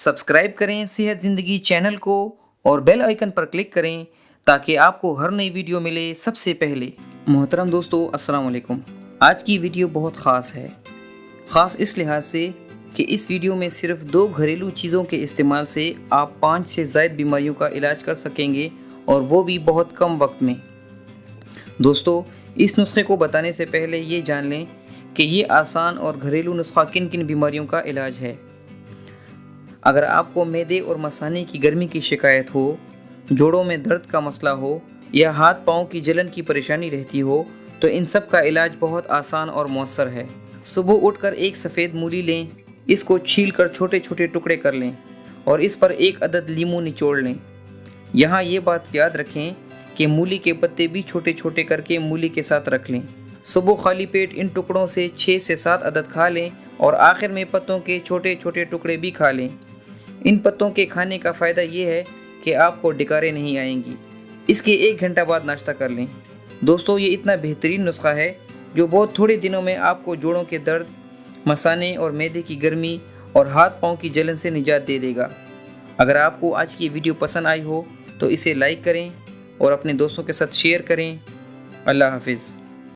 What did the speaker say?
Subscribe करें सेहत ज़िंदगी चैनल को और बेल आइकन पर क्लिक करें ताकि आपको हर नई वीडियो मिले सबसे पहले। मोहतरम दोस्तों, अस्सलाम वालेकुम। आज की वीडियो बहुत ख़ास है। ख़ास इस लिहाज से कि इस वीडियो में सिर्फ 2 घरेलू चीज़ों के इस्तेमाल से आप 5 से ज़ायद बीमारियों का इलाज कर सकेंगे, और वो भी बहुत कम वक्त में। दोस्तों, इस नुस्खे को बताने से पहले ये जान लें कि ये आसान और घरेलू नुस्खा किन किन बीमारियों का इलाज है। अगर आपको मैदे और मसाने की गर्मी की शिकायत हो, जोड़ों में दर्द का मसला हो या हाथ पाँव की जलन की परेशानी रहती हो, तो इन सब का इलाज बहुत आसान और मौसर है। सुबह उठकर एक सफ़ेद मूली लें, इसको छील कर छोटे छोटे टुकड़े कर लें और इस पर 1 अदद लीमू निचोड़ लें। यहाँ ये बात याद रखें कि मूली के पत्ते भी छोटे छोटे करके मूली के साथ रख लें। सुबह खाली पेट इन टुकड़ों से 6 से 7 अदद खा लें और आखिर में पत्तों के छोटे छोटे टुकड़े भी खा लें। इन पत्तों के खाने का फ़ायदा ये है कि आपको डकारें नहीं आएंगी। इसके 1 घंटा बाद नाश्ता कर लें। दोस्तों, ये इतना बेहतरीन नुस्खा है जो बहुत थोड़े दिनों में आपको जोड़ों के दर्द, मसाने और मैदे की गर्मी और हाथ पाँव की जलन से निजात दे देगा। अगर आपको आज की वीडियो पसंद आई हो तो इसे लाइक करें और अपने दोस्तों के साथ शेयर करें। अल्लाह हाफिज़।